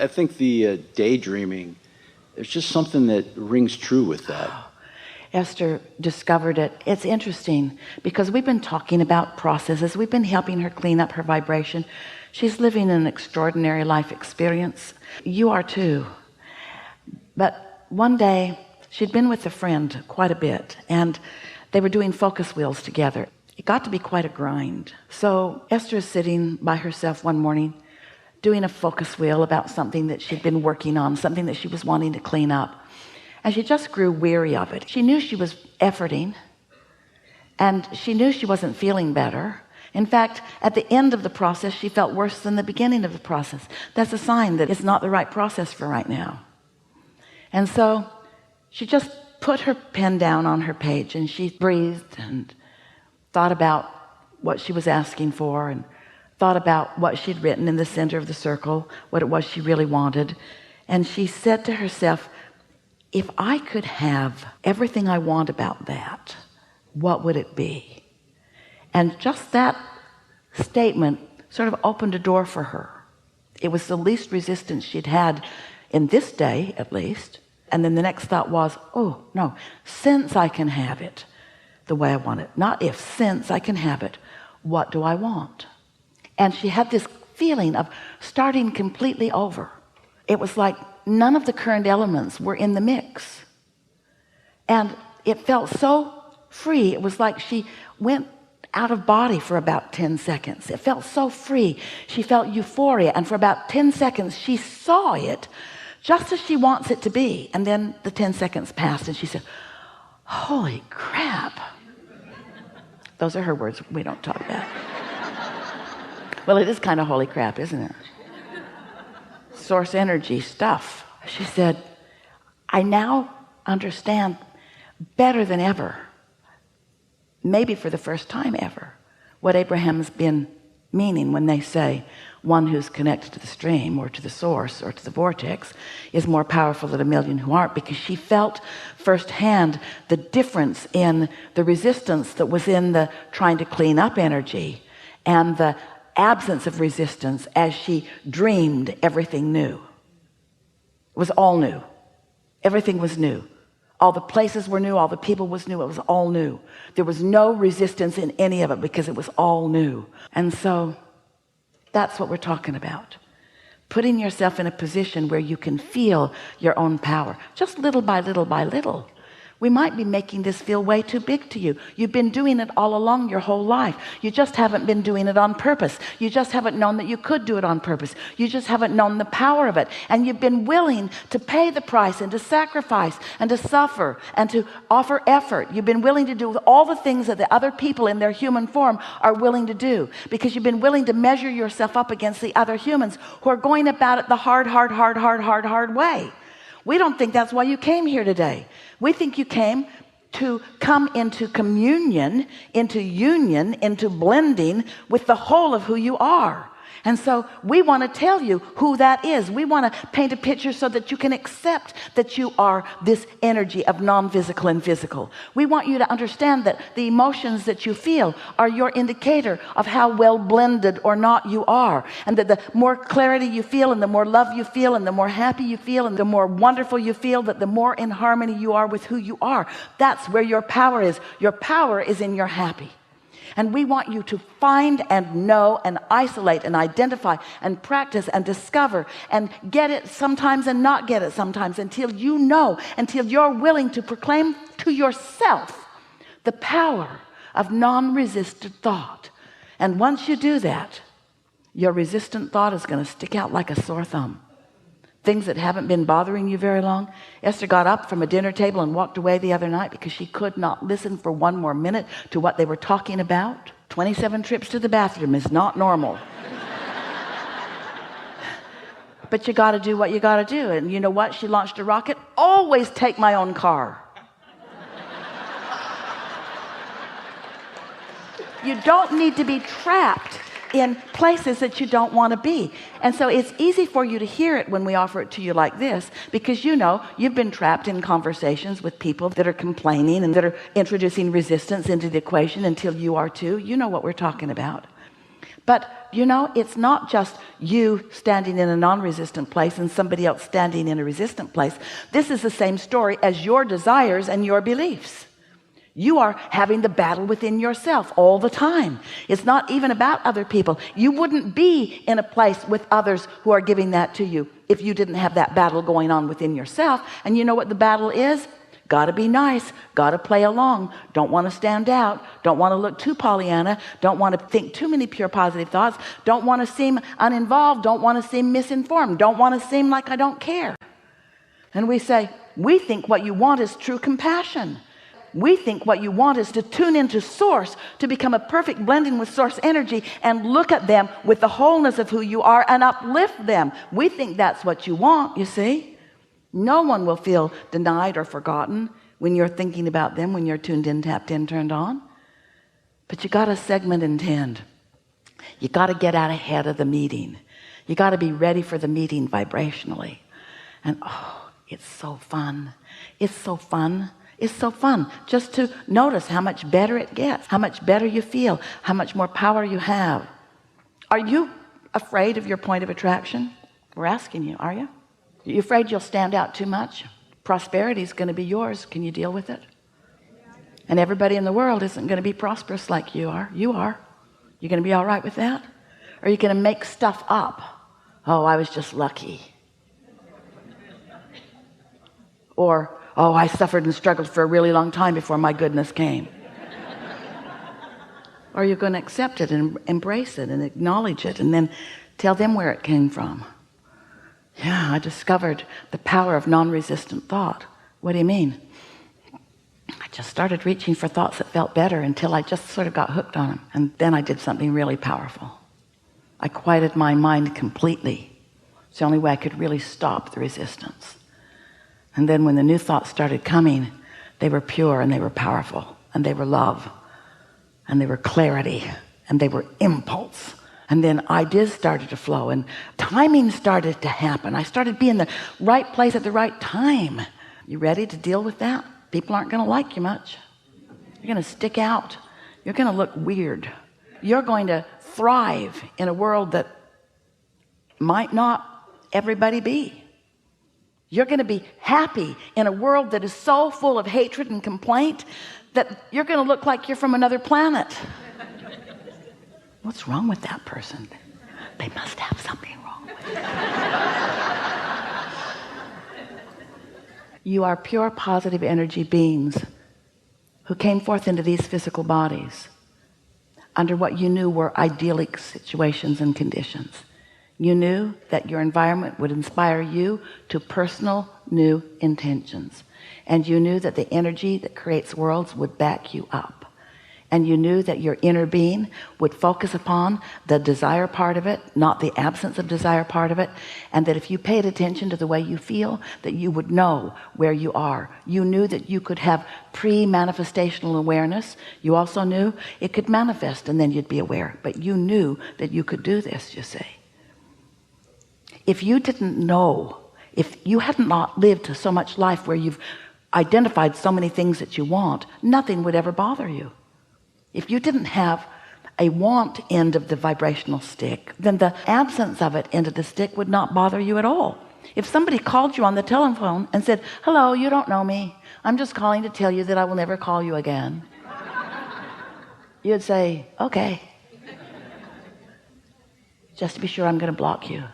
I think the daydreaming, there's just something that rings true with that. Esther discovered it. It's interesting because we've been talking about processes. We've been helping her clean up her vibration. She's living an extraordinary life experience. You are too. But one day she'd been with a friend quite a bit, and they were doing focus wheels together. It got to be quite a grind. So Esther is sitting by herself one morning doing a focus wheel about something that she'd been working on, something that she was wanting to clean up. And she just grew weary of it. She knew she was efforting, and she knew she wasn't feeling better. In fact, at the end of the process, she felt worse than the beginning of the process. That's a sign that it's not the right process for right now. And so she just put her pen down on her page, and she breathed and thought about what she was asking for, and thought about what she'd written in the center of the circle, what it was she really wanted. And she said to herself, if I could have everything I want about that, what would it be? And just that statement sort of opened a door for her. It was the least resistance she'd had in this day, at least. And then the next thought was, oh no, since I can have it the way I want it, not if, since I can have it, what do I want? And she had this feeling of starting completely over. It was like none of the current elements were in the mix. And it felt so free. It was like she went out of body for about 10 seconds. It felt so free. She felt euphoria. And for about 10 seconds, she saw it just as she wants it to be. And then the 10 seconds passed and she said, holy crap. Those are her words. We don't talk about. Well, it is kind of holy crap, isn't it? Source energy stuff. She said, I now understand better than ever, maybe for the first time ever, what Abraham's been meaning when they say one who's connected to the stream or to the source or to the vortex is more powerful than a million who aren't, because she felt firsthand the difference in the resistance that was in the trying to clean up energy and the absence of resistance as she dreamed everything new. It was all new. Everything was new. All the places were new. All the people was new. It was all new. There was no resistance in any of it because it was all new. And so that's what we're talking about. Putting yourself in a position where you can feel your own power, just little by little by little. We might be making this feel way too big to you. You've been doing it all along your whole life. You just haven't been doing it on purpose. You just haven't known that you could do it on purpose. You just haven't known the power of it. And you've been willing to pay the price and to sacrifice and to suffer and to offer effort. You've been willing to do all the things that the other people in their human form are willing to do, because you've been willing to measure yourself up against the other humans who are going about it the hard way. We don't think that's why you came here today. We think you came to come into communion, into union, into blending with the whole of who you are. And so we want to tell you who that is. We want to paint a picture so that you can accept that you are this energy of non-physical and physical. We want you to understand that the emotions that you feel are your indicator of how well blended or not you are. And that the more clarity you feel, and the more love you feel, and the more happy you feel, and the more wonderful you feel, that the more in harmony you are with who you are. That's where your power is. Your power is in your happy. And we want you to find and know and isolate and identify and practice and discover and get it sometimes and not get it sometimes, until you know, until you're willing to proclaim to yourself the power of non-resistant thought. And once you do that, your resistant thought is going to stick out like a sore thumb. Things that haven't been bothering you very long. Esther got up from a dinner table and walked away the other night because she could not listen for one more minute to what they were talking about. 27 trips to the bathroom is not normal. But you got to do what you got to do. And you know what? She launched a rocket. Always take my own car. You don't need to be trapped in places that you don't want to be. And so it's easy for you to hear it when we offer it to you like this, because you know you've been trapped in conversations with people that are complaining and that are introducing resistance into the equation until you are too. You know what we're talking about. But you know, it's not just you standing in a non-resistant place and somebody else standing in a resistant place. This is the same story as your desires and your beliefs. You are having the battle within yourself all the time. It's not even about other people. You wouldn't be in a place with others who are giving that to you if you didn't have that battle going on within yourself. And you know what the battle is? Got to be nice, got to play along, don't want to stand out, don't want to look too Pollyanna, don't want to think too many pure positive thoughts, don't want to seem uninvolved, don't want to seem misinformed, don't want to seem like I don't care. And we say, we think what you want is true compassion. We think what you want is to tune into source, to become a perfect blending with source energy and look at them with the wholeness of who you are and uplift them. We think that's what you want, you see. No one will feel denied or forgotten when you're thinking about them, when you're tuned in, tapped in, turned on. But you got to segment and tend. You got to get out ahead of the meeting. You got to be ready for the meeting vibrationally. And oh, it's so fun. It's so fun. It's so fun just to notice how much better it gets, how much better you feel, how much more power you have. Are you afraid of your point of attraction? We're asking you, are you? You afraid you'll stand out too much? Prosperity is going to be yours. Can you deal with it? And everybody in the world isn't going to be prosperous like you are. You are. You going to be all right with that? Or are you going to make stuff up? Oh, I was just lucky. Or, oh, I suffered and struggled for a really long time before my goodness came. Or are you going to accept it and embrace it and acknowledge it and then tell them where it came from? Yeah, I discovered the power of non-resistant thought. What do you mean? I just started reaching for thoughts that felt better until I just sort of got hooked on them. And then I did something really powerful. I quieted my mind completely. It's the only way I could really stop the resistance. And then when the new thoughts started coming, they were pure and they were powerful and they were love and they were clarity and they were impulse. And then ideas started to flow and timing started to happen. I started being in the right place at the right time. You ready to deal with that? People aren't going to like you much. You're going to stick out. You're going to look weird. You're going to thrive in a world that might not everybody be. You're going to be happy in a world that is so full of hatred and complaint that you're going to look like you're from another planet. What's wrong with that person? They must have something wrong with them. You are pure positive energy beings who came forth into these physical bodies under what you knew were idyllic situations and conditions. You knew that your environment would inspire you to personal new intentions. And you knew that the energy that creates worlds would back you up. And you knew that your inner being would focus upon the desire part of it, not the absence of desire part of it. And that if you paid attention to the way you feel, that you would know where you are. You knew that you could have pre-manifestational awareness. You also knew it could manifest and then you'd be aware. But you knew that you could do this, you see. If you didn't know, if you hadn't not lived so much life where you've identified so many things that you want, nothing would ever bother you. If you didn't have a want end of the vibrational stick, then the absence of it end of the stick would not bother you at all. If somebody called you on the telephone and said, hello, you don't know me, I'm just calling to tell you that I will never call you again, you'd say, okay, just to be sure I'm going to block you.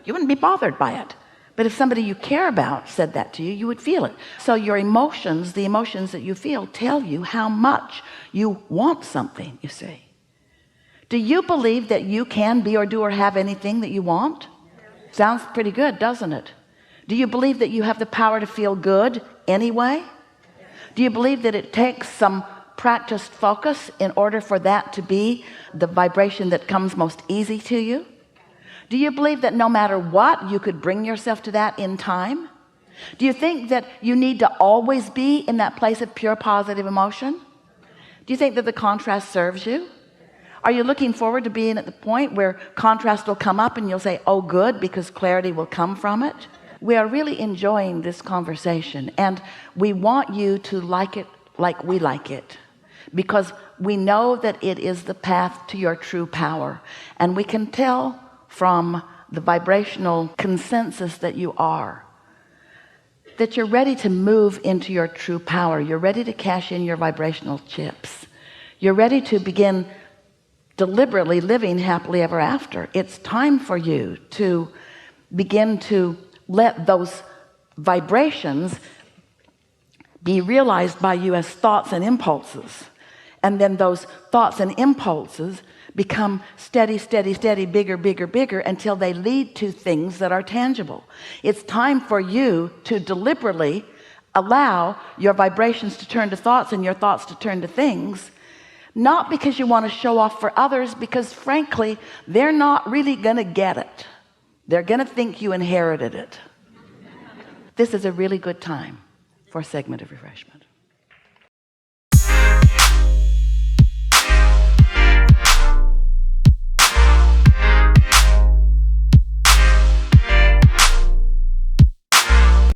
You wouldn't be bothered by it. But if somebody you care about said that to you, you would feel it. So your emotions, the emotions that you feel, tell you how much you want something, you see. Do you believe that you can be or do or have anything that you want? Sounds pretty good, doesn't it? Do you believe that you have the power to feel good anyway? Do you believe that it takes some practiced focus in order for that to be the vibration that comes most easy to you? Do you believe that no matter what, you could bring yourself to that in time? Do you think that you need to always be in that place of pure positive emotion? Do you think that the contrast serves you? Are you looking forward to being at the point where contrast will come up and you'll say, oh good, because clarity will come from it? We are really enjoying this conversation and we want you to like it like we like it. because we know that it is the path to your true power. And we can tell from the vibrational consensus that you are, that you're ready to move into your true power. You're ready to cash in your vibrational chips. You're ready to begin deliberately living happily ever after. It's time for you to begin to let those vibrations be realized by you as thoughts and impulses, and then those thoughts and impulses become steady, steady, steady, bigger, bigger, bigger, until they lead to things that are tangible. It's time for you to deliberately allow your vibrations to turn to thoughts and your thoughts to turn to things, not because you want to show off for others, because frankly they're not really gonna get it. They're gonna think you inherited it. This is a really good time for a segment of refreshment.